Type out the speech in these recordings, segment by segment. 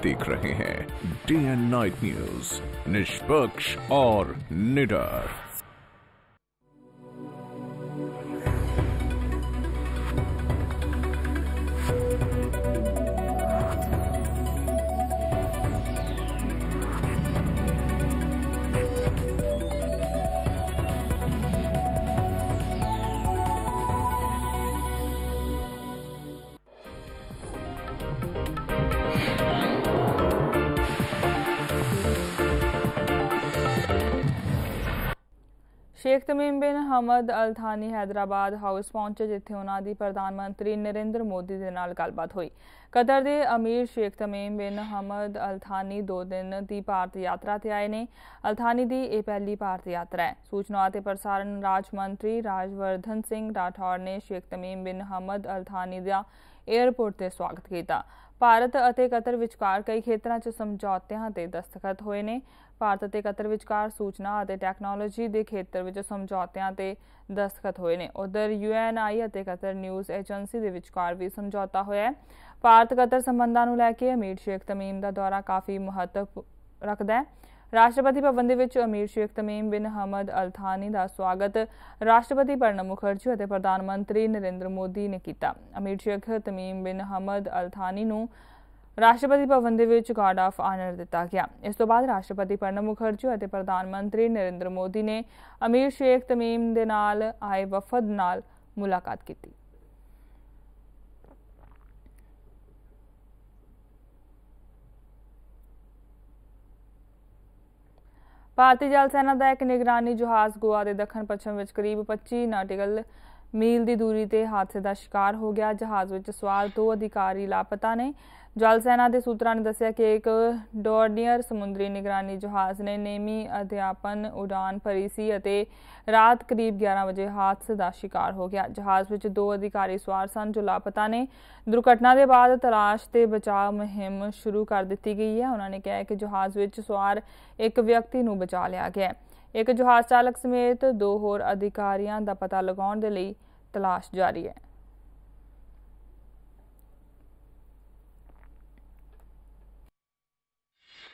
देख रहे हैं डे एंड नाइट न्यूज, निष्पक्ष और निडर। शेख तमीम बिन हमद अल थानी हैदराबाद हाउस पहुंचे, जिथे उन्हां दी प्रधानमंत्री नरेंद्र मोदी दे नाल गलबात हुई। कतर दे अमीर शेख तमीम बिन हमद अल थानी 2 दिन की भारत यात्रा ते आए ने। अल थानी दी यह पहली भारत यात्रा है। सूचना ते प्रसारण राज मंत्री राजवर्धन सिंह राठौर ने शेख तमीम बिन हमद अल थानी दा एयरपोर्ट ते स्वागत किया। भारत ਅਤੇ कतर विचकार कई खेतरां 'ਚ समझौतिਆਂ ते दस्तखत होए ने। भारत ਅਤੇ कतर विचकार सूचना ਅਤੇ टैक्नोलॉजी के खेतर ਵਿੱਚ समझौतिਆਂ ਤੇ दस्तखत होए ने। उधर UNI ਅਤੇ कतर न्यूज़ एजेंसी के विचकार भी समझौता होया है। भारत कतर संबंधां नूं लैके अमीर शेख तमीम का दौरा काफ़ी महत्व रखता है। राष्ट्रपति भवन दे विच अमीर शेख तमीम बिन हमद अल थानी का स्वागत राष्ट्रपति प्रणब मुखर्जी और प्रधानमंत्री नरेंद्र मोदी ने किया। अमीर शेख तमीम बिन हमद अल थानी नूं राष्ट्रपति भवन दे विच गार्ड ऑफ ऑनर दिता गया। इस तो बाद राष्ट्रपति प्रणब मुखर्जी और प्रधानमंत्री नरेंद्र मोदी ने अमीर शेख तमीम दे नाल आए वफद नाल मुलाकात की। भारतीय जल सेना का एक निगरानी जहाज गोवा के दक्षिण पश्चिम में करीब 25 नॉटिकल मील की दूरी ते हादसे का शिकार हो गया। जहाज में सवार 2 अधिकारी लापता ने। जल सेना के सूत्रों ने दस्सिया कि एक डोर्नियर समुद्री निगरानी जहाज ने नेमी अध्यापन उड़ान भरी सी अते रात करीब 11 बजे हादसे का शिकार हो गया। जहाज में 2 अधिकारी सवार सन जो लापता ने। दुर्घटना के बाद तलाश ते बचाव मुहिम शुरू कर दी गई है। उन्होंने कहा कि जहाज में सवार एक व्यक्ति नूं बचा लिया गया। एक जहाज चालक समेत 2 होर अधिकारियों का पता लगाने के लिए तलाश जारी है।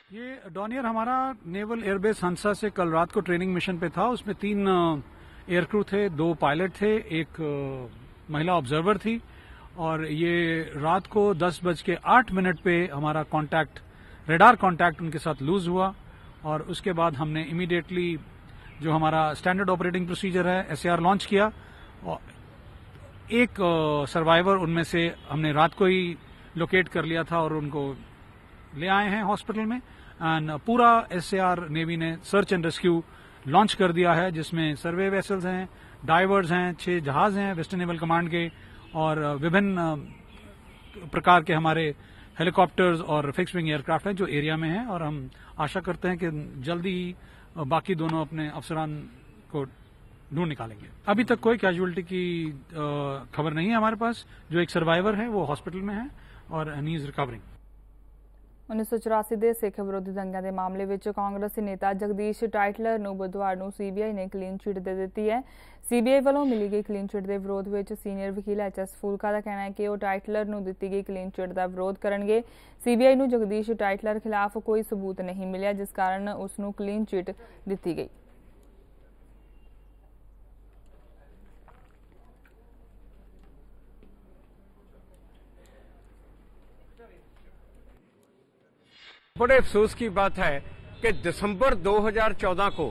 ये डॉनियर हमारा नेवल एयरबेस हंसा से कल रात को ट्रेनिंग मिशन पे था। उसमें 3 एयरक्रू थे, 2 पायलट थे, एक महिला ऑब्जर्वर थी। और ये रात को 10:08 पे हमारा कांटेक्ट, रेडार कांटेक्ट उनके साथ लूज हुआ। और उसके बाद हमने इमीडिएटली जो हमारा स्टैंडर्ड ऑपरेटिंग प्रोसीजर है SAR लॉन्च किया। और एक सर्वाइवर उनमें से हमने रात को ही लोकेट कर लिया था और उनको ले आए हैं हॉस्पिटल में। एंड पूरा SAR नेवी ने सर्च एंड रेस्क्यू लॉन्च कर दिया है, जिसमें सर्वे वेसल्स हैं, डाइवर्स हैं, 6 जहाज हैं वेस्टर्न नेवल कमांड के, और विभिन्न प्रकार के हमारे हेलीकॉप्टर्स और फिक्स विंग एयरक्राफ्ट हैं जो एरिया में हैं। और हम आशा करते हैं कि जल्दी ही बाकी दोनों अपने अफसरान को ढूंढ निकालेंगे। अभी तक कोई कैजुअलिटी की खबर नहीं है हमारे पास। जो एक सर्वाइवर है वो हॉस्पिटल में है और ही इज रिकवरिंग। 1984 के सिख विरोधी दंगों के मामले में कांग्रेसी नेता जगदीश टाइटलर नूं बुधवार नूं CBI ने क्लीन चिट दे दी है। CBI वालों मिली गई क्लीन चिट के विरोध में सीनियर वकील HS फूलका का कहना है कि वह टाइटलर नूं दी गई क्लीन चिट का विरोध करेंगे। CBI नूं जगदीश टाइटलर खिलाफ कोई सबूत नहीं मिलिया, जिस कारण उसनूं क्लीन चिट दी गई। बड़े अफसोस की बात है कि दिसंबर 2014 को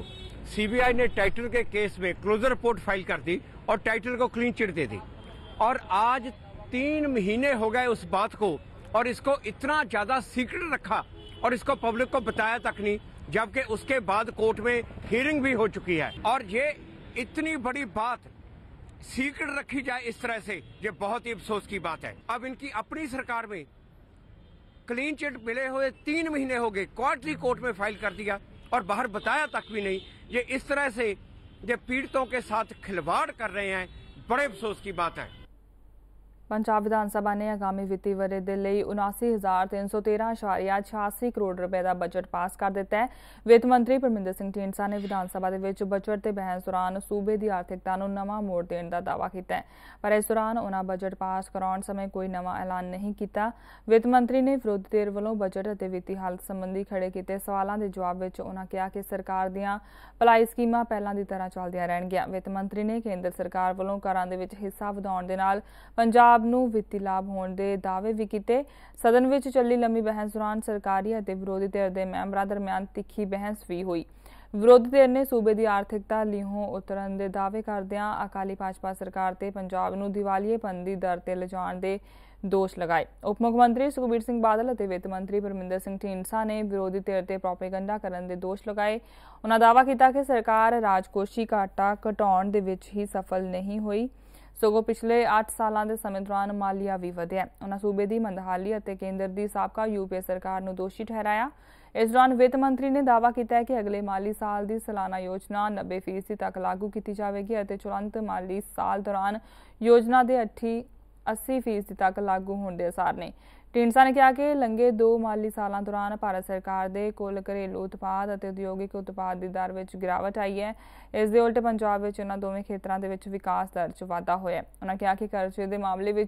CBI ने टाइटलर के केस में क्लोजर रिपोर्ट फाइल कर दी और टाइटलर को क्लीन चिट दे दी। और आज 3 महीने हो गए उस बात को, और इसको इतना ज्यादा सीक्रेट रखा और इसको पब्लिक को बताया तक नहीं, जबकि उसके बाद कोर्ट में हियरिंग भी हो चुकी है। और ये इतनी बड़ी बात सीक्रेट रखी जाए इस तरह से, ये बहुत ही अफसोस की बात है। अब इनकी अपनी सरकार में क्लीन चिट मिले हुए 3 महीने हो गए, क्वार्टरली कोर्ट में फाइल कर दिया और बाहर बताया तक भी नहीं। ये इस तरह से ये पीड़ितों के साथ खिलवाड़ कर रहे हैं, बड़े अफसोस की बात है। पंजाब विधान सभा ने आगामी वित्ती वरे दे लई 79,313.86 करोड़ रुपए का बजट पास कर दिता है। वित्त मंत्री परमिंदर सिंह ढींडसा ने विधान सभा दे विच बजट ते बहस दौरान सूबे की आर्थिकता नूं नवां मोड़ देण दा दावा कीता है, पर इस दौरान उन्हां बजट पास कराउण समय कोई नवां ऐलान नहीं कीता। वित्त मंत्री ने विरोधी धिर वल्लों बजट अते वित्ती हालत संबंधी खड़े कीते सवालां दे जवाब विच उन्हां कहा कि सरकार दीआं भलाई स्कीमां पहिलां दी तरह चलदियां रहणगीआं। वित्त मंत्री ने केंद्र सरकार वल्लों करां दे विच हिस्सा वधाउण दे नाल पंजाब नूं वित्ती लाभ होण दे दावे भी कीते। सदन विच चली लंबी बहस दौरान सरकारी अते विरोधी धिर दे मैंबरां दरमियान तिखी बहस भी हुई। विरोधी धिर ने सूबे की आर्थिकता लीहों उतरन दे दावे करदिआं अकाली भाजपा सरकार ते पंजाब नूं दिवालिएपन दी दर ते लिजाण दे दोष लगाए। उप मुख्यमंत्री सुखबीर सिंह बादल अते वित्त मंत्री परमिंदर सिंह ढींडसा ने विरोधी धिर ते प्रोपेगंडा करन दे दोष लगाए। उन्हां दावा कीता कि सरकार राजकोषी घाटा घटाउण दे विच ही सफल नहीं हुई, सगों पिछले 8 सालां दे समय दौरान मालिया भी वधिआ। उन्हां सूबे की मंदहाली अते केंद्र की साबका यूपीए सरकार नूं दोषी ठहराया। इस दौरान वित्त मंत्री ने दावा किया कि अगले माली साल की सालाना योजना 90% तक लागू की जाएगी अते चुलंत माली साल दौरान योजना के 80% तक लागू होने के आसार ने। ढींडसा ने कहा कि लंघे 2 माली सालों दौरान भारत सरकार के कुल घरेलू उत्पाद और उद्योगिक उत्पाद की दर में गिरावट आई है। इस दे उल्ट पंजाब में इन्हां दोवें खेत्रों के विकास दर च वाधा होया। उन्होंने कहा कि कर्जे के मामले में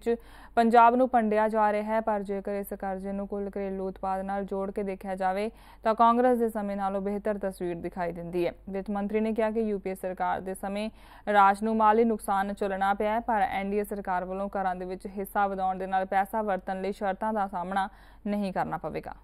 पंजाब नूं पंडिया जा रहा है, पर जेकर इस कर्जे नूं कुल घरेलू उत्पाद नाल जोड़ के देखा जाए तो कांग्रेस के समय नालों बेहतर तस्वीर दिखाई दिंदी है। वित्त मंत्री ने कहा कि यूपीए सरकार के समय राज नूं माली नुकसान झेलना पिया, पर एनडीए सरकार वालों घरां दे विच हिस्सा वधाउण दे नाल पैसा वरतण लई शर्तां दा सामना नहीं करना पवेगा।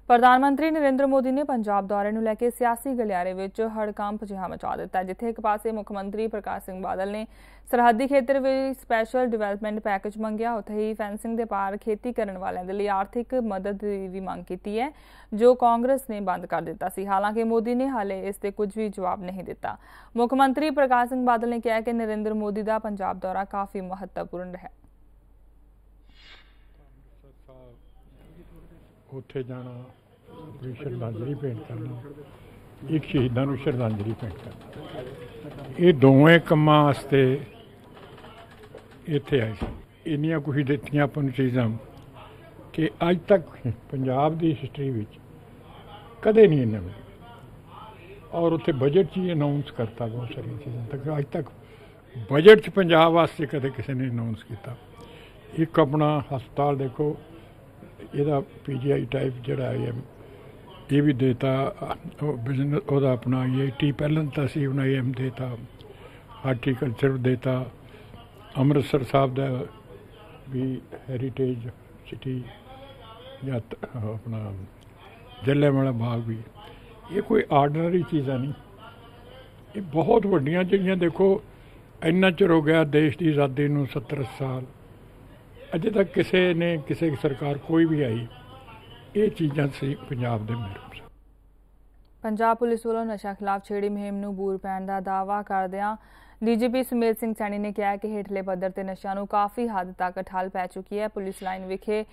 प्रधानमंत्री नरेंद्र मोदी ने पंजाब दौरे नूं लैके सियासी गलियारे विच हड़कंप जिहा मचा दिता है, जिथे एक पासे मुख्यमंत्री प्रकाश सिंह बादल ने सरहदी खेत्र में स्पैशल डिवेलपमेंट पैकेज मंगिया, उत्थे ही फेंसिंग के पार खेती करने वालों के लिए आर्थिक मदद की भी मांग की है, जो कांग्रेस ने बंद कर दिता सी। हालांकि मोदी ने हाले इससे कुछ भी जवाब नहीं दिता। मुख्यमंत्री प्रकाश सिंह बादल ने कहा कि नरेंद्र मोदी का पंजाब दौरा काफ़ी महत्वपूर्ण है। ਉੱਥੇ ਜਾਣਾ, ਆਪਣੀ ਸ਼ਰਧਾਂਜਲੀ ਭੇਂਟ ਕਰਨਾ, ਇੱਕ ਸ਼ਹੀਦਾਂ ਨੂੰ ਸ਼ਰਧਾਂਜਲੀ ਭੇਂਟ ਕਰਨਾ, ਇਹ ਦੋਵੇਂ ਕੰਮਾਂ ਵਾਸਤੇ ਇੱਥੇ ਆਏ ਸੀ। ਇੰਨੀਆਂ ਕੁਝ ਦਿੱਤੀਆਂ ਆਪਾਂ ਨੂੰ ਚੀਜ਼ਾਂ ਕਿ ਅੱਜ ਤੱਕ ਪੰਜਾਬ ਦੀ ਹਿਸਟਰੀ ਵਿੱਚ ਕਦੇ ਨਹੀਂ ਇਹਨਾਂ ਮਿਲੀ। ਔਰ ਉੱਥੇ ਬਜਟ 'ਚ ਹੀ ਅਨਾਊਂਸ ਕਰਤਾ ਬਹੁਤ ਸਾਰੀਆਂ ਚੀਜ਼ਾਂ ਤੱਕ ਅੱਜ ਤੱਕ ਬਜਟ 'ਚ ਪੰਜਾਬ ਵਾਸਤੇ ਕਦੇ ਕਿਸੇ ਨੇ ਅਨਾਊਂਸ ਕੀਤਾ। ਇੱਕ ਆਪਣਾ ਹਸਪਤਾਲ ਦੇਖੋ, ਇਹਦਾ PGI टाइप ਜਿਹੜਾ ਹੈ ਇਹ ਵੀ ਦੇਤਾ, ਬਿਜ਼ਨਸ ਉਹਦਾ ਆਪਣਾ IIT ਪਹਿਲਾਂ ਤਾਂ ਸੀ, ਹੁਣ IIM ਦੇਤਾ, ਹਾਰਟੀਕਲਚਰ ਦੇਤਾ, ਅੰਮ੍ਰਿਤਸਰ ਸਾਹਿਬ ਦਾ ਵੀ ਹੈਰੀਟੇਜ ਸਿਟੀ ਜਾਂ ਆਪਣਾ ਜਲਿਆਂਵਾਲਾ ਬਾਗ ਵੀ। ਇਹ ਕੋਈ ਆਰਡੀਨਰੀ ਚੀਜ਼ਾਂ ਨਹੀਂ, ਇਹ ਬਹੁਤ ਵੱਡੀਆਂ ਜਿਹੜੀਆਂ ਦੇਖੋ ਇੰਨਾ ਚਿਰ ਹੋ ਗਿਆ ਦੇਸ਼ ਦੀ ਆਜ਼ਾਦੀ ਨੂੰ 70 ਸਾਲ, अजे तक किसी ने किसी सरकार कोई भी आई ये चीज़ां सी पंजाब दे मेरे। पंजाब पुलिस वालों नशा खिलाफ छेड़ी मुहिम नूं बूर पैण दा दावा करदिआं DGP सुमेध सिंह सैनी ने कहा कि हेठले पद्धर ते नशा नूं काफ़ी हद तक ठल पै चुकी है। पुलिस लाइन विखे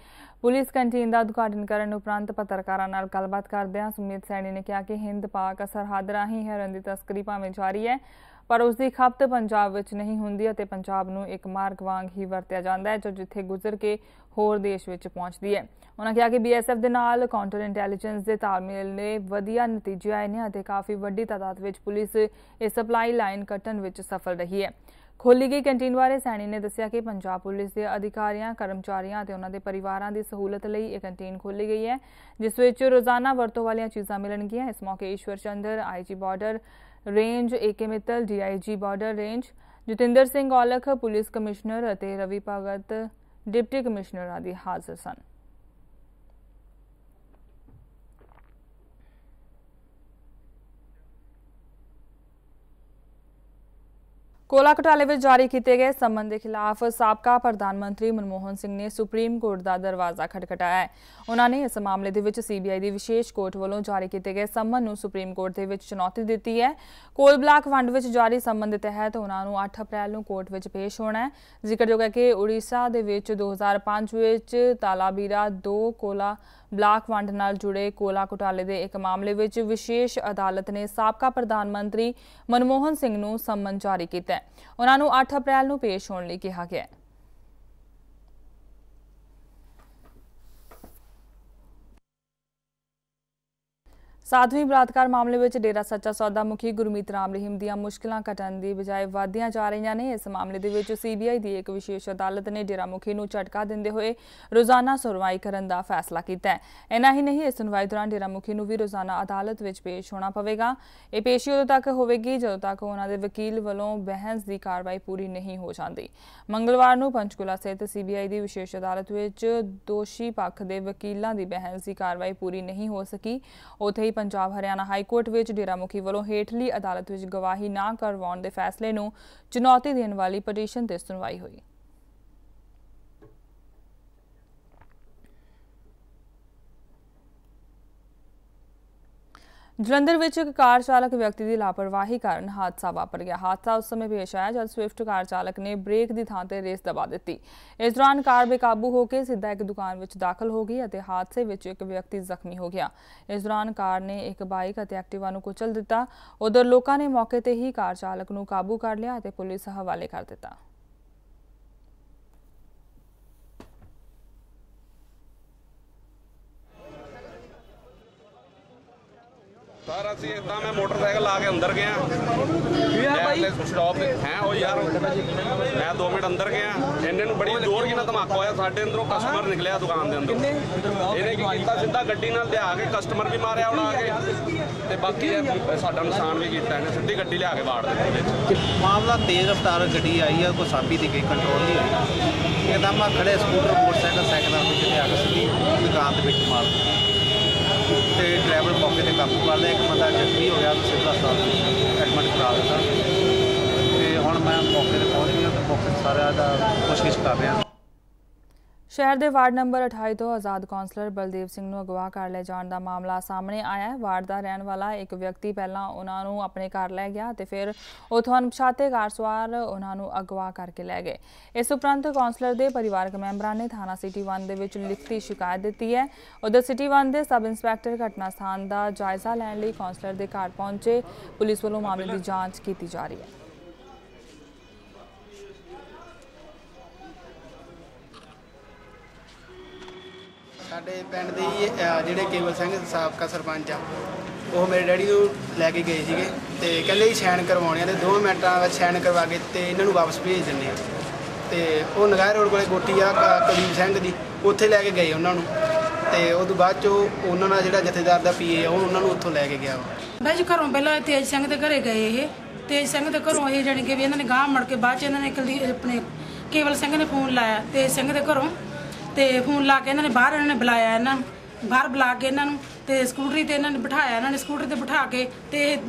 पुलिस कैंटीन का उद्घाटन करने उपरंत पत्रकारां नाल गलबात करदिआं सुमेध सैनी ने कहा कि हिंद पाक सरहद राहीं हेरोइन दी तस्करी भावें जारी है, पर उसकी खपत पंजाब विच नहीं हुंदी अते पंजाब नूं एक मार्ग वांग ही वरतिया जांदा है, जो जिथे गुजर के होर देश विच पहुंचदी है। उन्होंने कहा कि BSF दे नाल काउंटर इंटैलीजेंस दे तालमेल ने वधिया नतीजे आए ने अते काफ़ी वड्डी तादाद विच पुलिस इस सप्लाई लाइन कट्टण विच सफल रही है। खोली गई कैंटीन बारे सैनी ने दस्सिया कि पंजाब पुलिस के अधिकारियों, कर्मचारियों और उन्होंने परिवारों की सहूलत लई यह कैंटीन खोली गई है, जिस विच रोजाना वरतों वाली चीज़ां मिलणगियां। इस मौके Ishwar Chandra IG border range, AK Mittal DIG border range, Jatinder Singh Aulakh police commissioner अते रवि भगत डिप्टी कमिश्नर आदि हाजिर सन। ਕੋਲਾ ਘੁਟਾਲੇ ਵਿੱਚ ਜਾਰੀ ਕੀਤੇ ਗਏ ਸੰਮਨ ਦੇ ਖਿਲਾਫ ਸਾਬਕਾ ਪ੍ਰਧਾਨ ਮੰਤਰੀ ਮਨਮੋਹਨ ਸਿੰਘ ਨੇ ਸੁਪਰੀਮ ਕੋਰਟ ਦਾ ਦਰਵਾਜ਼ਾ ਖਟਖਟਾਇਆ ਹੈ। ਉਹਨਾਂ ਨੇ ਇਸ ਮਾਮਲੇ ਦੇ ਵਿੱਚ ਸੀਬੀਆਈ ਦੀ ਵਿਸ਼ੇਸ਼ ਕੋਰਟ ਵੱਲੋਂ ਜਾਰੀ ਕੀਤੇ ਗਏ ਸੰਮਨ ਨੂੰ ਸੁਪਰੀਮ ਕੋਰਟ ਦੇ ਵਿੱਚ ਚੁਣੌਤੀ ਦਿੱਤੀ ਹੈ। ਕੋਲ ਬਲਾਕ ਵੰਡ ਵਿੱਚ ਜਾਰੀ ਸੰਮਨ ਦੇ ਤਹਿਤ ਉਹਨਾਂ ਨੂੰ 8 ਅਪ੍ਰੈਲ ਨੂੰ ਕੋਰਟ ਵਿੱਚ ਪੇਸ਼ ਹੋਣਾ ਹੈ। ਜ਼ਿਕਰਯੋਗ ਹੈ ਕਿ ਉੜੀਸਾ ਦੇ ਵਿੱਚ 2005 ਵਿੱਚ ਤਾਲਾਬੀਰਾ 2 ਕੋਲਾ ਬਲਾਕ ਵੰਡ ਨਾਲ ਜੁੜੇ ਕੋਲਾ ਘੁਟਾਲੇ ਦੇ ਇੱਕ ਮਾਮਲੇ ਵਿੱਚ ਵਿਸ਼ੇਸ਼ ਅਦਾਲਤ ਨੇ ਸਾਬਕਾ ਪ੍ਰਧਾਨ ਮੰਤਰੀ ਮਨਮੋਹਨ ਸਿੰਘ ਨੂੰ ਸੰਮਨ ਜਾਰੀ ਕੀਤਾ ਹੈ। ਉਹਨਾਂ ਨੂੰ 8 ਅਪ੍ਰੈਲ ਨੂੰ ਪੇਸ਼ ਹੋਣ ਲਈ ਕਿਹਾ ਗਿਆ ਹੈ। सातवीं बलात्कार मामले में डेरा सच्चा सौदा मुखी गुरमीत राम रहीम ਦੀਆਂ ਮੁਸ਼ਕਲਾਂ ਘਟਣ ਦੀ ਬਜਾਏ ਵਧਦੀਆਂ ਜਾ ਰਹੀਆਂ ਨੇ। ਇਸ ਮਾਮਲੇ ਦੇ ਵਿੱਚ ਸੀਬੀਆਈ ਦੀ ਇੱਕ ਵਿਸ਼ੇਸ਼ ਅਦਾਲਤ ਨੇ ਡੇਰਾ ਮੁਖੀ ਨੂੰ ਝਟਕਾ ਦਿੰਦੇ ਹੋਏ ਰੋਜ਼ਾਨਾ ਸੁਣਵਾਈ ਕਰਨ ਦਾ ਫੈਸਲਾ ਕੀਤਾ ਹੈ। ਇੰਨਾ ਹੀ ਨਹੀਂ, ਇਸ ਸੁਣਵਾਈ ਦੌਰਾਨ ਡੇਰਾ ਮੁਖੀ ਨੂੰ ਵੀ ਰੋਜ਼ਾਨਾ ਅਦਾਲਤ ਵਿੱਚ ਪੇਸ਼ ਹੋਣਾ ਪਵੇਗਾ। ਇਹ ਪੇਸ਼ੀ ਉਦੋਂ ਤੱਕ ਹੋਵੇਗੀ ਜਦੋਂ ਤੱਕ ਉਹਨਾਂ ਦੇ ਵਕੀਲ ਵੱਲੋਂ ਬਹਿਸ ਦੀ ਕਾਰਵਾਈ ਪੂਰੀ ਨਹੀਂ ਹੋ ਜਾਂਦੀ। ਮੰਗਲਵਾਰ ਨੂੰ ਪੰਚਕੂਲਾ ਸਥਿਤ ਸੀਬੀਆਈ ਦੀ ਵਿਸ਼ੇਸ਼ ਅਦਾਲਤ ਵਿੱਚ ਦੋਸ਼ੀ ਪੱਖ ਦੇ ਵਕੀਲਾਂ ਦੀ ਬਹਿਸ ਦੀ ਕਾਰਵਾਈ ਪੂਰੀ ਨਹੀਂ ਹੋ ਸਕੀ। ਉੱਥੇ ਹੀ पंजाब हरियाणा हाईकोर्ट में डेरा मुखी वालों हेठली अदालत में गवाही ना करवाउण दे फैसले नूं चुनौती देने वाली पटीशन ते सुनवाई हुई। जलंधर में एक कार चालक व्यक्ति की लापरवाही कारण हादसा वापर गया। हादसा उस समय पेश आया जब स्विफ्ट कार चालक ने ब्रेक की थां ते रेस दबा दी। इस दौरान कार बेकाबू होकर सीधा एक दुकान में दाखिल हो गई और हादसे में एक व्यक्ति जख्मी हो गया। इस दौरान कार ने एक बाइक और एक्टिवा नूं कुचल दिता। उधर लोगों ने मौके पर ही कार चालक नूं काबू कर लिया और पुलिस हवाले कर दिता। सर असं इदा मैं मोटरसाइकिल ला के अंदर गया स्टॉप है वो यार मैं 2 मिनट अंदर गया इन्हें बड़ी जोर की ना धमाका होया साडे अंदरों कस्टमर निकलिया दुकान के अंदर इन्हें की कीता सीधा गड्डी नाल लिया के कस्टमर भी मारिया उड़ा के ते बाकी साडा नुकसान भी कीता इन्हें सीधी गड्डी लिया के वाड़ दित्ती। मामला तेज रफ्तार गड्डी आई है कोई साबी दी गई कंट्रोल नहीं हुई एकदम खड़े स्कूटर मोटरसाइकिल साइकिल जितने आके सीधी दुकान के मार ਤੇ ਡਰਾਈਵਰ ਮੌਕੇ ਤੇ ਕਾਬੂ ਕਰ ਲਿਆ। ਇੱਕ ਬੰਦਾ ਜ਼ਖਮੀ ਹੋ ਗਿਆ, ਸਿਵਲ ਹਸਪਤਾਲ ਐਡਮਿਟ ਕਰਾ ਦਿੱਤਾ ਤੇ ਹੁਣ ਮੈਂ ਮੌਕੇ ਤੇ ਪਹੁੰਚ ਗਿਆ ਤੇ ਮੌਕੇ ਤੇ ਸਾਰਿਆਂ ਦਾ ਕੋਸ਼ਿਸ਼ ਕਰ ਰਿਹਾ। शहर के वार्ड नंबर 28 तो आज़ाद कौंसलर बलदेव सिंह नूं अगवा कर ले जाने का मामला सामने आया है। वार्ड का रहने वाला एक व्यक्ति पहला उन्होंने अपने घर लै गया तो फिर उतों अणपछाते कार सवार उन्होंने अगवा करके लै गए। इस उपरंत कौंसलर के परिवारक मैंबरों ने थाना सिटी 1 के लिखती शिकायत दी है। उधर सिटी 1 के सब इंस्पैक्टर घटना स्थान का जायजा लैण लई कौंसलर के घर पहुंचे। पुलिस वालों मामले की जांच की जा रही है। ਸਾਡੇ ਪਿੰਡ ਦੇ ਜਿਹੜੇ ਕੇਵਲ ਸਿੰਘ ਸਾਬਕਾ ਸਰਪੰਚ ਆ ਉਹ ਮੇਰੇ ਡੈਡੀ ਨੂੰ ਲੈ ਕੇ ਗਏ ਸੀਗੇ ਤੇ ਕਹਿੰਦੇ ਜੀ ਸਾਈਨ ਕਰਵਾਉਣੇ ਆ ਤੇ 2 ਮਿੰਟਾਂ ਵਿੱਚ ਸਾਈਨ ਕਰਵਾ ਕੇ ਤੇ ਇਹਨਾਂ ਨੂੰ ਵਾਪਸ ਭੇਜ ਦਿੰਦੇ ਆ। ਤੇ ਉਹ ਨਗਾਹ ਰੋਡ ਕੋਲੇ ਕੋਠੀ ਆ ਕੁਲਦੀਪ ਸਿੰਘ ਦੀ ਉੱਥੇ ਲੈ ਕੇ ਗਏ ਉਹਨਾਂ ਨੂੰ ਤੇ ਉਸ ਤੋਂ ਬਾਅਦ ਚੋਂ ਉਹਨਾਂ ਦਾ ਜਿਹੜਾ ਜਥੇਦਾਰ ਦਾ ਪੀਏ ਆ ਉਹ ਉਹਨਾਂ ਨੂੰ ਉੱਥੋਂ ਲੈ ਕੇ ਗਿਆ। ਬਾਈ ਜੀ ਘਰੋਂ ਪਹਿਲਾਂ ਤੇਜ ਸਿੰਘ ਦੇ ਘਰੇ ਗਏ। ਇਹ ਤੇਜ ਸਿੰਘ ਦੇ ਘਰੋਂ ਇਹ ਜਾਣੀ ਕਿ ਵੀ ਇਹਨਾਂ ਨੇ ਗਾਂਹ ਮੁੜ ਕੇ ਬਾਅਦ ਚ ਇਹਨਾਂ ਨੇ ਆਪਣੇ ਕੇਵਲ ਸਿੰਘ ਨੇ ਫੋਨ ਲਾਇਆ ਤੇਜ ਸਿੰਘ ਦੇ ਘਰੋਂ ਤੇ ਫੋਨ ਲਾ ਕੇ ਇਹਨਾਂ ਨੇ ਬਾਹਰ ਇਹਨਾਂ ਨੇ ਬੁਲਾਇਆ ਇਹਨਾਂ ਨੂੰ ਬਾਹਰ ਬੁਲਾ ਕੇ ਇਹਨਾਂ ਨੂੰ ਤੇ ਸਕੂਟਰੀ ਤੇ ਇਹਨਾਂ ਨੇ ਬਿਠਾਇਆ। ਇਹਨਾਂ ਨੇ ਸਕੂਟਰੀ ਤੇ ਬਿਠਾ ਕੇ ਤੇ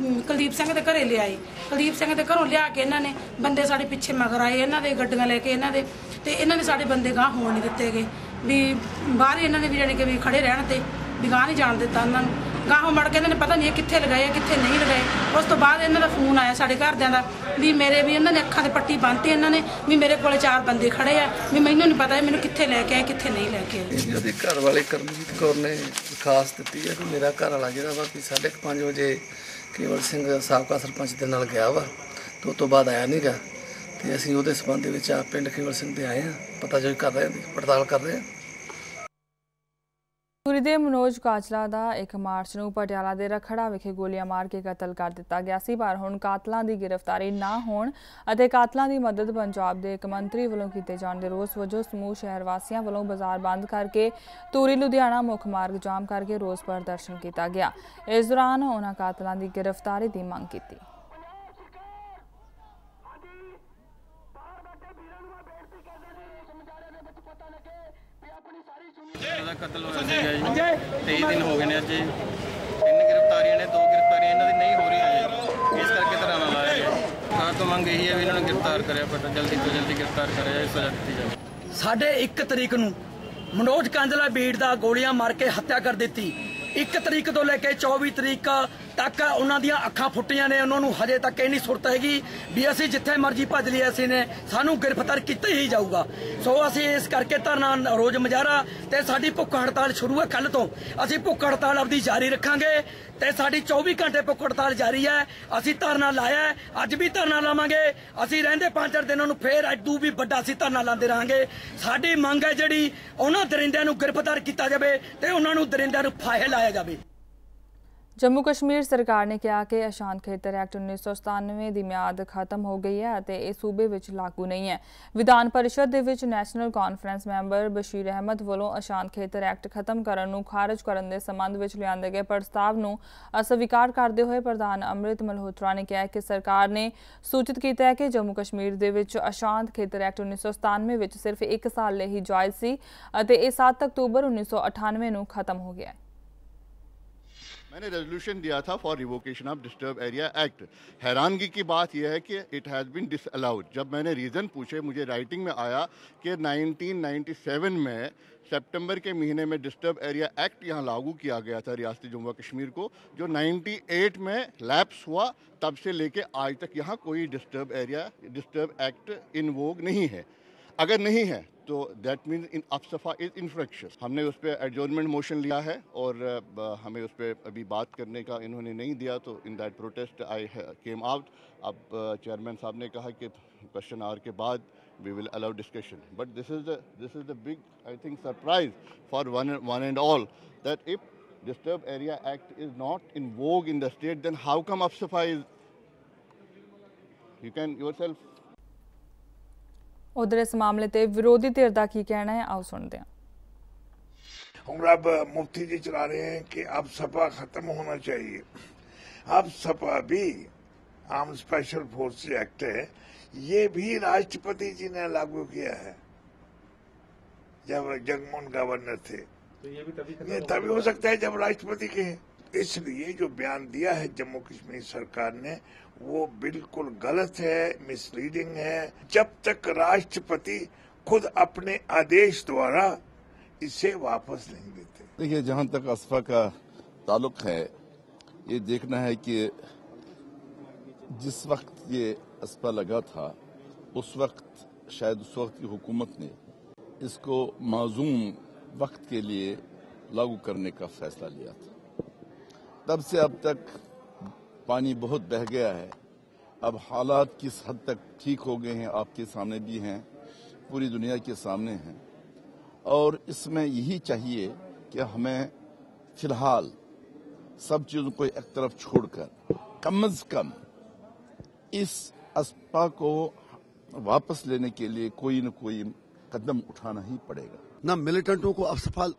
ਕੁਲਦੀਪ ਸਿੰਘ ਦੇ ਘਰੇ ਲਿਆਏ। ਕੁਲਦੀਪ ਸਿੰਘ ਦੇ ਘਰੋਂ ਲਿਆ ਕੇ ਇਹਨਾਂ ਨੇ ਬੰਦੇ ਸਾਡੇ ਪਿੱਛੇ ਮਗਰ ਆਏ ਇਹਨਾਂ ਦੇ ਗੱਡੀਆਂ ਲੈ ਕੇ ਇਹਨਾਂ ਦੇ ਤੇ ਇਹਨਾਂ ਨੇ ਸਾਡੇ ਬੰਦੇ ਗਾਂਹ ਹੋਣ ਨਹੀਂ ਦਿੱਤੇ ਗਏ ਵੀ ਬਾਹਰ ਇਹਨਾਂ ਨੇ ਵੀ ਜਾਣੀ ਕਿ ਵੀ ਖੜੇ ਰਹਿਣ ਤੇ ਵੀ ਗਾਂਹ ਨਹੀਂ ਜਾਣ ਦਿੱਤਾ ਇਹਨਾਂ ਨੂੰ। ਗਾਂਹੋਂ ਮੜ ਕੇ ਇਹਨਾਂ ਨੇ ਪਤਾ ਨਹੀਂ ਇਹ ਕਿੱਥੇ ਲਗਾਏ ਕਿੱਥੇ ਨਹੀਂ ਲਗਾਏ। ਉਸ ਤੋਂ ਬਾਅਦ ਇਹਨਾਂ ਦਾ ਫੋਨ ਆਇਆ ਸਾਡੇ ਘਰਦਿਆਂ ਦਾ ਵੀ ਮੇਰੇ ਵੀ ਇਹਨਾਂ ਨੇ ਅੱਖਾਂ ਤੇ ਪੱਟੀ ਬੰਨ੍ਹਤੀ ਇਹਨਾਂ ਨੇ ਵੀ ਮੇਰੇ ਕੋਲੇ 4 ਬੰਦੇ ਖੜੇ ਆ ਵੀ ਮੈਨੂੰ ਨਹੀਂ ਪਤਾ ਮੈਨੂੰ ਕਿੱਥੇ ਲੈ ਕੇ ਆਏ ਕਿੱਥੇ ਨਹੀਂ ਲੈ ਕੇ ਆਏ। ਇਹਦੇ ਘਰ ਵਾਲੇ ਕਰਮਜੀਤ ਕੌਰ ਨੇ ਦਰਖਾਸਤ ਦਿੱਤੀ ਹੈ ਕਿ ਮੇਰਾ ਘਰ ਵਾਲਾ ਜਿਹੜਾ ਵਾ ਕਿ 5:30 ਵਜੇ ਕੇਵਲ ਸਿੰਘ ਸਾਬਕਾ ਸਰਪੰਚ ਦੇ ਨਾਲ ਗਿਆ ਵਾ ਤੇ ਉਸ ਤੋਂ ਬਾਅਦ ਆਇਆ ਨਹੀਂ ਗਾ ਤੇ ਅਸੀਂ ਉਹਦੇ ਸਬੰਧ ਵਿੱਚ ਆ ਪਿੰਡ ਕੇਵਲ ਸਿੰਘ ਦੇ ਆਏ ਹਾਂ ਪਤਾ ਜੋ ਕਰ ਰਹੇ ਹਾਂ ਪੜਤਾਲ ਕਰ ਰਹੇ ਹਾਂ। ਧੂਰੀ ਦੇ ਮਨੋਜ ਕਾਚਲਾ ਦਾ 1 ਮਾਰਚ ਨੂੰ ਪਟਿਆਲਾ ਦੇ ਰਖੜਾ ਵਿਖੇ ਗੋਲੀਆਂ ਮਾਰ ਕੇ ਕਤਲ ਕਰ ਦਿੱਤਾ ਗਿਆ ਸੀ। ਪਰ ਹੁਣ ਕਾਤਲਾਂ ਦੀ ਗ੍ਰਿਫਤਾਰੀ ਨਾ ਹੋਣ ਅਤੇ ਕਾਤਲਾਂ ਦੀ ਮਦਦ ਪੰਜਾਬ ਦੇ ਇੱਕ ਮੰਤਰੀ ਵੱਲੋਂ ਕੀਤੇ ਜਾਣ ਦੇ ਰੋਸ ਵਜੋਂ ਸਮੂਹ ਸ਼ਹਿਰ ਵਾਸੀਆਂ ਵੱਲੋਂ ਬਾਜ਼ਾਰ ਬੰਦ ਕਰਕੇ ਧੂਰੀ ਲੁਧਿਆਣਾ ਮੁੱਖ ਮਾਰਗ ਜਾਮ ਕਰਕੇ ਰੋਸ ਪ੍ਰਦਰਸ਼ਨ ਕੀਤਾ ਗਿਆ। ਇਸ ਦੌਰਾਨ ਉਹਨਾਂ ਕਾਤਲਾਂ ਦੀ ਗ੍ਰਿਫਤਾਰੀ ਦੀ ਮੰਗ ਕੀਤੀ। ਦਾ ਕਤਲ ਹੋਇਆ ਸੀਗਾ ਜੀ 23 ਦਿਨ ਹੋ ਗਏ ਨੇ ਅੱਜ 3 गिरफ्तारियां ने 2 गिरफ्तारियां इन्हों की नहीं हो रही है इस करके धरना लाया गया। ਮੰਗ ਇਹੀ ਹੈ ਵੀ ਇਹਨਾਂ ਨੂੰ ਗ੍ਰਿਫਤਾਰ ਕਰਿਆ, ਪਰ ਜਲਦੀ ਤੋਂ ਜਲਦੀ ਗ੍ਰਿਫਤਾਰ ਕਰਿਆ ਜਾਏ, ਸਜ਼ਾ ਦਿੱਤੀ ਜਾਵੇ। ਸਾਡੇ 1 ਤਰੀਕ ਨੂੰ ਮਨੋਜ ਕਾਂਜਲਾ ਬੀੜ ਦਾ ਗੋਲੀਆਂ ਮਾਰ ਕੇ ਹੱਤਿਆ ਕਰ ਦਿੱਤੀ। 1 ਤਰੀਕ ਤੋਂ ਲੈ ਕੇ 24 ਤਰੀਕ ਤੱਕ ਉਹਨਾਂ ਦੀਆਂ ਅੱਖਾਂ ਫੁੱਟੀਆਂ ਨੇ। ਉਹਨਾਂ ਨੂੰ ਹਜੇ ਤੱਕ ਇਹ ਨਹੀਂ ਸੁਰਤ ਹੈਗੀ ਵੀ ਅਸੀਂ ਜਿੱਥੇ ਮਰਜ਼ੀ ਭੱਜ ਲਈਏ, ਅਸੀਂ ਨੇ ਸਾਨੂੰ ਗ੍ਰਿਫਤਾਰ ਕੀਤਾ ਹੀ ਜਾਊਗਾ। ਸੋ ਅਸੀਂ ਇਸ ਕਰਕੇ ਧਰਨਾ ਰੋਜ਼ ਮੁਜ਼ਾਹਰਾ ਤੇ ਸਾਡੀ ਭੁੱਖ ਹੜਤਾਲ ਸ਼ੁਰੂ ਹੈ ਕੱਲ ਤੋਂ। ਅਸੀਂ ਭੁੱਖ ਹੜਤਾਲ ਆਪਦੀ ਜਾਰੀ ਰੱਖਾਂਗੇ ਤੇ ਸਾਡੀ 24 ਘੰਟੇ ਭੁੱਖ ਹੜਤਾਲ ਜਾਰੀ ਹੈ। ਅਸੀਂ ਧਰਨਾ ਲਾਇਆ, ਅੱਜ ਵੀ ਧਰਨਾ ਲਾਵਾਂਗੇ। ਅਸੀਂ ਰਹਿੰਦੇ 5-4 ਦਿਨਾਂ ਨੂੰ ਫੇਰ ਅੱਡੂ ਵੀ ਵੱਡਾ ਅਸੀਂ ਧਰਨਾ ਲਾਉਂਦੇ ਰਹਾਂਗੇ। ਸਾਡੀ ਮੰਗ ਹੈ ਜਿਹੜੀ ਉਹਨਾਂ ਦਰਿੰਦਿਆਂ ਨੂੰ ਗ੍ਰਿਫਤਾਰ ਕੀਤਾ ਜਾਵੇ ਤੇ ਉਹਨਾਂ ਨੂੰ ਦਰਿੰਦਿਆਂ ਨੂੰ ਫਾਹੇ ਲਾਇਆ ਜਾਵੇ। जम्मू कश्मीर सरकार ने कहा कि अशांत खेतर एक्ट 1997 की म्याद खत्म हो गई है और यह सूबे विच लागू नहीं है। विधान परिषद दे विच National Conference member Bashir Ahmed वालों अशांत खेतर एक्ट खत्म करने नूं खारिज करने के संबंध में लिआंदे गए प्रस्ताव नूं अस्वीकार करते हुए प्रधान अमृत मल्होत्रा ने कहा कि सरकार ने सूचित किया है कि जम्मू कश्मीर दे विच अशांत खेतर एक्ट 1997 विच सिर्फ 1 साल लिए ही जायज़ सी अते इह 7 अक्तूबर 1998 नूं खत्म हो गया है। मैंने रेजोल्यूशन दिया था for revocation of disturb area act. हैरानगी की बात यह है कि इट हैज़ बीन डिसअलाउड। जब मैंने रीज़न पूछे, मुझे राइटिंग में आया कि 1997 में सितंबर के महीने में डिस्टर्ब एरिया एक्ट यहाँ लागू किया गया था रियासती जम्मू कश्मीर को, जो 98 में लैप्स हुआ। तब से लेके आज तक यहाँ कोई डिस्टर्ब एक्ट इनवोग नहीं है। अगर नहीं है तो that means in AFSPA is infraction. हमने उस पर एडजॉर्नमेंट मोशन लिया है और हमें उस पर अभी बात करने का इन्होंने नहीं दिया, तो in that protest I came out. अब चेयरमैन साहब ने कहा कि क्वेश्चन आवर के बाद we will allow discussion, but this is the big I think surprise for one and all that if disturb area act is not in vogue in the state, then how come AFSPA is, you can yourself. उधर इस मामले ते विरोधी धिर दा की कहना है, आओ सुनते हैं। हम अब मुफ्ती जी चला रहे हैं कि अब सपा खत्म होना चाहिए। अब सपा भी आर्म स्पेशल फोर्स एक्ट है, ये भी राष्ट्रपति जी ने लागू किया है जब जगमोहन गवर्नर थे। तो ये भी तभी हो सकता है जब राष्ट्रपति के। इसलिए जो बयान दिया है जम्मू कश्मीर सरकार ने वो बिल्कुल गलत है, मिसलीडिंग है। जब तक राष्ट्रपति खुद अपने आदेश द्वारा इसे वापस नहीं देते। देखिए, जहां तक असफा का ताल्लुक है, ये देखना है कि जिस वक्त ये असफा लगा था उस वक्त शायद उस वक्त की हुकूमत ने इसको माजूम वक्त के लिए लागू करने का फैसला लिया था। तब से अब तक पानी बहुत बह गया है। अब हालात किस हद तक ठीक हो गए हैं आपके सामने भी हैं, पूरी दुनिया के सामने हैं। और इसमें यही चाहिए कि हमें फिलहाल सब चीजों को एक तरफ छोड़कर कम से कम इस असपा को वापस लेने के लिए कोई न कोई कदम उठाना ही पड़ेगा। न मिलिटेंटों को असफा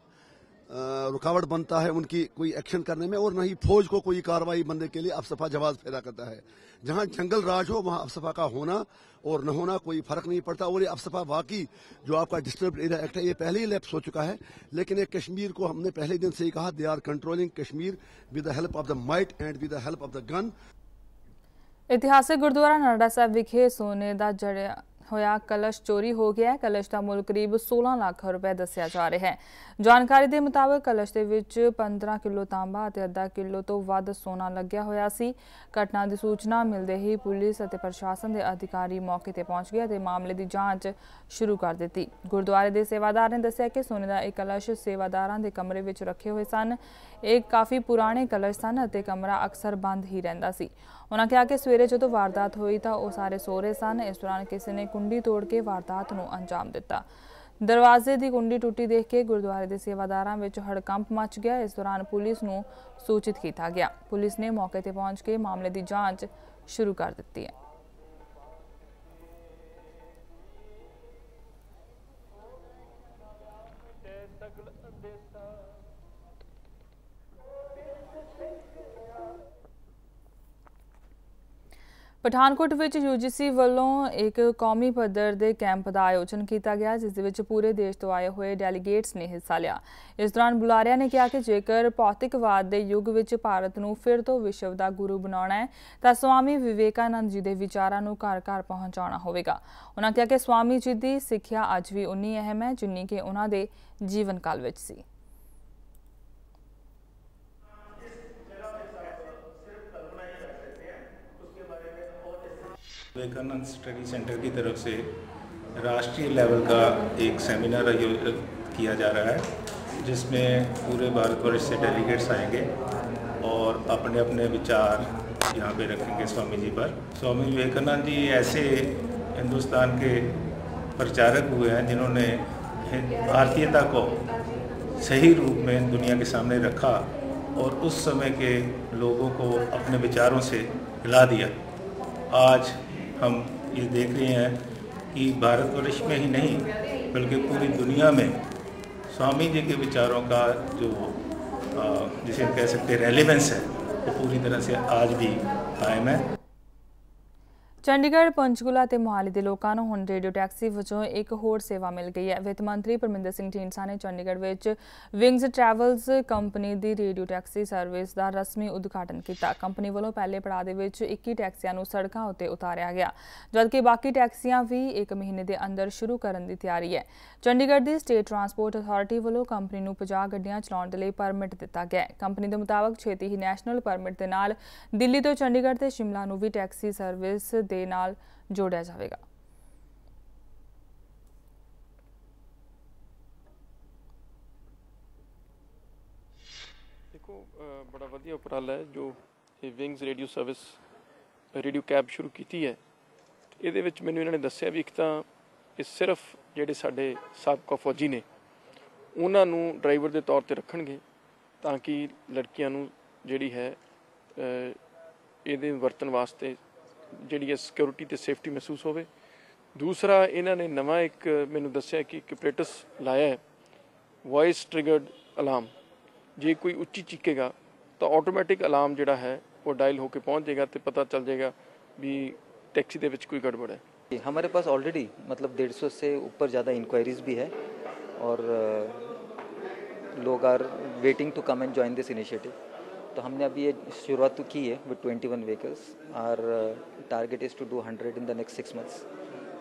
रुकावट बनता है उनकी कोई एक्शन करने में, और न ही फौज को कोई कार्रवाई बनने के लिए अफसफा जवाब पैदा करता है। जहां जंगल राज हो वहां अफसफा का होना और न होना कोई फर्क नहीं पड़ता। और ये अफसफा वाकई जो आपका डिस्टर्ब एरिया एक्ट है, ये पहले ही लैप्स हो चुका है, लेकिन ये कश्मीर को हमने पहले दिन से ही कहा, they are controlling Kashmir with the help of the might and with the help of the gun. इतिहासिक गुरुद्वारा नाडा साहब विखे सोने का जड़िया होया कलश चोरी हो गया है। कलश का मुल करीब 16 लाख रुपए दस्या जा रहा है। जानकारी के मुताबिक कलश के विच 15 किलो तांबा और आधा किलो तो वध सोना लग्या होया सी। घटना की सूचना मिलते ही पुलिस और प्रशासन के अधिकारी मौके पर पहुंच गए और मामले की जांच शुरू कर दी। गुरुद्वारे के सेवादार ने दस्या कि सोने का एक कलश सेवादारां के कमरे में रखे हुए सन। एक काफ़ी पुराने कलश सन और कमरा अक्सर बंद ही रहिंदा सी। उन्होंने कहा कि सवेरे जो वारदात हुई तो वह सारे सो रहे सन। इस दौरान किसी ने कुंडी तोड़ के वारदात को अंजाम दिता। दरवाजे की कुंडी टुटी देख के गुरुद्वारे के सेवादारां विच हड़कंप मच गया। इस दौरान पुलिस को सूचित किया गया। पुलिस ने मौके पर पहुंच के मामले की जांच शुरू कर दी है। ਪਠਾਨਕੋਟ ਵਿੱਚ UGC ਵੱਲੋਂ ਇੱਕ ਕੌਮੀ ਪੱਧਰ ਦੇ ਕੈਂਪ ਦਾ ਆਯੋਜਨ ਕੀਤਾ ਗਿਆ, ਜਿਸ ਦੇ ਵਿੱਚ ਪੂਰੇ ਦੇਸ਼ ਤੋਂ ਆਏ ਹੋਏ ਡੈਲੀਗੇਟਸ ਨੇ ਹਿੱਸਾ ਲਿਆ। ਇਸ ਦੌਰਾਨ ਬੁਲਾਰਿਆਂ ਨੇ ਕਿਹਾ ਕਿ ਜੇਕਰ ਭੌਤਿਕਵਾਦ ਦੇ ਯੁੱਗ ਵਿੱਚ ਭਾਰਤ ਨੂੰ ਫਿਰ ਤੋਂ ਵਿਸ਼ਵ ਦਾ ਗੁਰੂ ਬਣਾਉਣਾ ਹੈ ਤਾਂ ਸਵਾਮੀ ਵਿਵੇਕਾਨੰਦ ਜੀ ਦੇ ਵਿਚਾਰਾਂ ਨੂੰ ਘਰ-ਘਰ ਪਹੁੰਚਾਉਣਾ ਹੋਵੇਗਾ। ਉਨ੍ਹਾਂ ਕਿਹਾ ਕਿ ਸਵਾਮੀ ਜੀ ਦੀ ਸਿੱਖਿਆ ਅੱਜ ਵੀ ਉਨੀ ਅਹਿਮ ਹੈ ਜਿੰਨੀ ਕਿ ਉਨ੍ਹਾਂ ਦੇ ਜੀਵਨ ਕਾਲ ਵਿੱਚ ਸੀ। विवेकानंद स्टडी सेंटर की तरफ से राष्ट्रीय लेवल का एक सेमिनार आयोजित किया जा रहा है, जिसमें पूरे भारतवर्ष से डेलीगेट्स आएंगे और अपने अपने विचार यहाँ पे रखेंगे स्वामी जी पर। स्वामी विवेकानंद जी ऐसे हिंदुस्तान के प्रचारक हुए हैं जिन्होंने भारतीयता को सही रूप में दुनिया के सामने रखा और उस समय के लोगों को अपने विचारों से हिला दिया। आज हम ये देख रहे हैं कि भारतवर्ष में ही नहीं बल्कि पूरी दुनिया में स्वामी जी के विचारों का जो जिसे हम कह सकते हैं रेलेवेंस है, वो पूरी तरह से आज भी कायम है। ਚੰਡੀਗੜ੍ਹ, ਪੰਚਕੂਲਾ ਤੇ ਮੁਹਾਲੀ ਦੇ ਲੋਕਾਂ ਨੂੰ ਹੁਣ ਰੇਡੀਓ ਟੈਕਸੀ ਵਜੋਂ ਇੱਕ ਹੋਰ ਸੇਵਾ ਮਿਲ ਗਈ ਹੈ। ਵਿੱਤ ਮੰਤਰੀ ਪਰਮਿੰਦਰ ਸਿੰਘ ਢੀਂਡਸਾ ਨੇ ਚੰਡੀਗੜ੍ਹ ਵਿੱਚ ਵਿੰਗਸ ਟਰੈਵਲਸ ਕੰਪਨੀ ਦੀ ਰੇਡੀਓ ਟੈਕਸੀ ਸਰਵਿਸ ਦਾ ਰਸਮੀ ਉਦਘਾਟਨ ਕੀਤਾ। ਕੰਪਨੀ ਵੱਲੋਂ ਪਹਿਲੇ ਪੜਾਅ ਦੇ ਵਿੱਚ 21 ਟੈਕਸੀਆਂ ਨੂੰ ਸੜਕਾਂ ਉੱਤੇ ਉਤਾਰਿਆ ਗਿਆ, ਜਦਕਿ ਬਾਕੀ ਟੈਕਸੀਆਂ ਵੀ 1 ਮਹੀਨੇ ਦੇ ਅੰਦਰ ਸ਼ੁਰੂ ਕਰਨ ਦੀ ਤਿਆਰੀ ਹੈ। ਚੰਡੀਗੜ੍ਹ ਦੀ ਸਟੇਟ ਟਰਾਂਸਪੋਰਟ ਅਥਾਰਟੀ ਵੱਲੋਂ ਕੰਪਨੀ ਨੂੰ 50 ਗੱਡੀਆਂ ਚਲਾਉਣ ਦੇ ਲਈ ਪਰਮਿਟ ਦਿੱਤਾ ਗਿਆ। ਕੰਪਨੀ ਦੇ ਮੁਤਾਬਕ ਛੇਤੀ ਹੀ ਨੈਸ਼ਨਲ ਪਰਮਿਟ ਦੇ ਨਾਲ ਦਿੱਲੀ ਤੋਂ ਚੰਡੀਗੜ੍ਹ ਤੇ ਸ਼ਿਮਲਾ ਨੂੰ ਵੀ ਟੈਕਸੀ ਸਰਵਿਸ ਦੇ ਨਾਲ जोड़ा जाएगा। देखो बड़ा वधिया उपराला है जो wings radio service radio cab शुरू की है। ये मैंने इन्होंने दसिया भी एक तो ये सिर्फ जोड़े साडे साबका फौजी ने उन्होंने ड्राइवर के तौर पर रखणगे ताकि लड़कियां जिहड़ी है ये वरतन वास्ते ਜਿਹੜੀ ਸਿਕਿਉਰਿਟੀ ਤੇ ਸੇਫਟੀ ਮਹਿਸੂਸ ਹੋਵੇ। ਦੂਸਰਾ ਇਹਨਾਂ ਨੇ ਨਵਾਂ ਇੱਕ ਮੈਨੂੰ ਦੱਸਿਆ ਕਿ ਕੈਪਰੇਟਸ ਲਾਇਆ ਹੈ, ਵੌਇਸ ਟ੍ਰਿਗਰਡ ਅਲਾਰਮ। ਜੇ ਕੋਈ ਉੱਚੀ ਚੀਕੇਗਾ ਤਾਂ ਆਟੋਮੈਟਿਕ ਅਲਾਰਮ ਜਿਹੜਾ ਹੈ ਉਹ ਡਾਇਲ ਹੋ ਕੇ ਪਹੁੰਚ ਜਾਏਗਾ ਤੇ ਪਤਾ ਚੱਲ ਜਾਏਗਾ ਵੀ टैक्सी ਦੇ ਵਿੱਚ ਕੋਈ गड़बड़ है। हमारे पास ऑलरेडी मतलब 150 से ऊपर ज़्यादा इंक्वायरीज भी है और लोग are waiting to come and join this initiative. तो हमने अभी ये शुरुआत तो की है with 21 vehicles. Our target is to do 100 in the next 6 months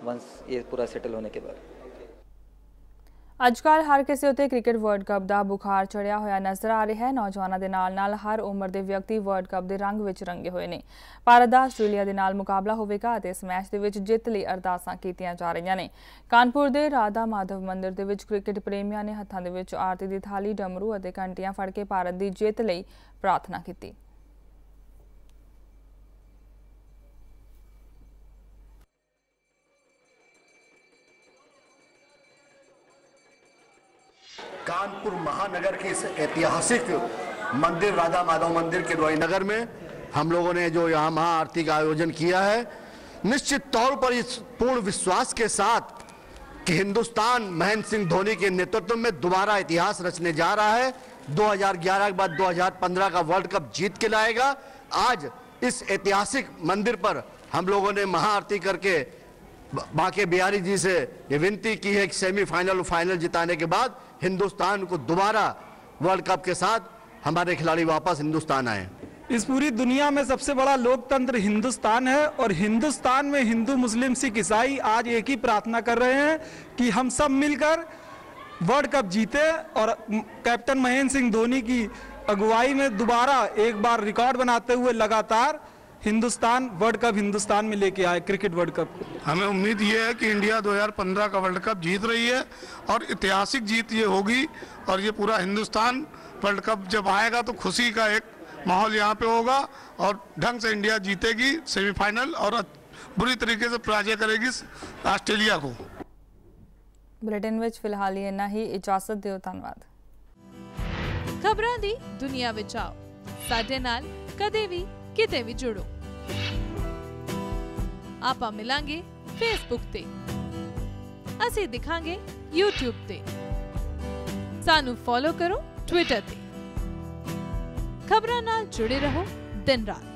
once ये पूरा सेटल होने के बाद। ਅੱਜਕੱਲ ਹਰ ਕਿਸੇ ਉੱਤੇ ਕ੍ਰਿਕਟ ਵਰਲਡ ਕੱਪ ਦਾ ਬੁਖਾਰ ਚੜਿਆ ਹੋਇਆ ਨਜ਼ਰ ਆ ਰਿਹਾ ਹੈ। ਨੌਜਵਾਨਾਂ ਦੇ ਨਾਲ-ਨਾਲ ਹਰ ਉਮਰ ਦੇ ਵਿਅਕਤੀ ਵਰਲਡ ਕੱਪ ਦੇ ਰੰਗ ਵਿੱਚ ਰੰਗੇ ਹੋਏ ਨੇ। ਭਾਰਤ ਦਾ ਆਸਟ੍ਰੇਲੀਆ ਦੇ ਨਾਲ ਮੁਕਾਬਲਾ ਹੋਵੇਗਾ ਅਤੇ ਇਸ ਮੈਚ ਦੇ ਵਿੱਚ ਜਿੱਤ ਲਈ ਅਰਦਾਸਾਂ ਕੀਤੀਆਂ ਜਾ ਰਹੀਆਂ ਨੇ। ਕਾਨਪੁਰ ਦੇ ਰਾਧਾ ਮਾਧਵ ਮੰਦਿਰ ਦੇ ਵਿੱਚ ਕ੍ਰਿਕਟ ਪ੍ਰੇਮੀਆਂ ਨੇ ਹੱਥਾਂ ਦੇ ਵਿੱਚ ਆਰਤੀ ਦੀ ਥਾਲੀ, ਡਮਰੂ ਅਤੇ ਘੰਟੀਆਂ ਫੜ ਕੇ ਭਾਰਤ ਦੀ ਜਿੱਤ ਲਈ ਪ੍ਰਾਰਥਨਾ ਕੀਤੀ। कानपुर महानगर के इस ऐतिहासिक मंदिर राधा माधव मंदिर के रोई नगर में हम लोगों ने जो यहाँ महाआरती का आयोजन किया है, निश्चित तौर पर इस पूर्ण विश्वास के साथ कि हिंदुस्तान महेंद्र सिंह धोनी के नेतृत्व में दोबारा इतिहास रचने जा रहा है। 2011 के बाद 2015 का वर्ल्ड कप जीत के लाएगा। आज इस ऐतिहासिक मंदिर पर हम लोगों ने महाआरती करके बांके बिहारी जी से ये विनती की है कि सेमीफाइनल और फाइनल जिताने के बाद हिंदुस्तान को दोबारा वर्ल्ड कप के साथ हमारे खिलाड़ी वापस हिंदुस्तान आए। इस पूरी दुनिया में सबसे बड़ा लोकतंत्र हिंदुस्तान है और हिंदुस्तान में हिंदू, मुस्लिम, सिख, ईसाई आज एक ही प्रार्थना कर रहे हैं कि हम सब मिलकर वर्ल्ड कप जीते और कैप्टन महेंद्र सिंह धोनी की अगुवाई में दोबारा एक बार रिकॉर्ड बनाते हुए लगातार हिंदुस्तान वर्ल्ड कप हिंदुस्तान में लेके आए क्रिकेट वर्ल्ड कप। हमें उम्मीद ये है कि इंडिया 2015 का वर्ल्ड कप जीत रही है और ऐतिहासिक जीत ये होगी और ये पूरा हिंदुस्तान वर्ल्ड कप जब आएगा तो खुशी का एक माहौल यहाँ पे होगा और ढंग से इंडिया जीतेगी सेमीफाइनल और बुरी तरीके से पराजय करेगी ऑस्ट्रेलिया को। बुलेटिन विच फिलहाल इन्ना ही, इजाजत दिओ, धन्यवाद। खबरां दी दुनिया विच आओ, साडे नाल कदे भी किते भी जुड़ो। आपां मिलांगे फेसबुक ते, असीं दिखांगे यूट्यूब ते, सानू फॉलो करो ट्विटर ते। खबरां नाल जुड़े रहो दिन रात।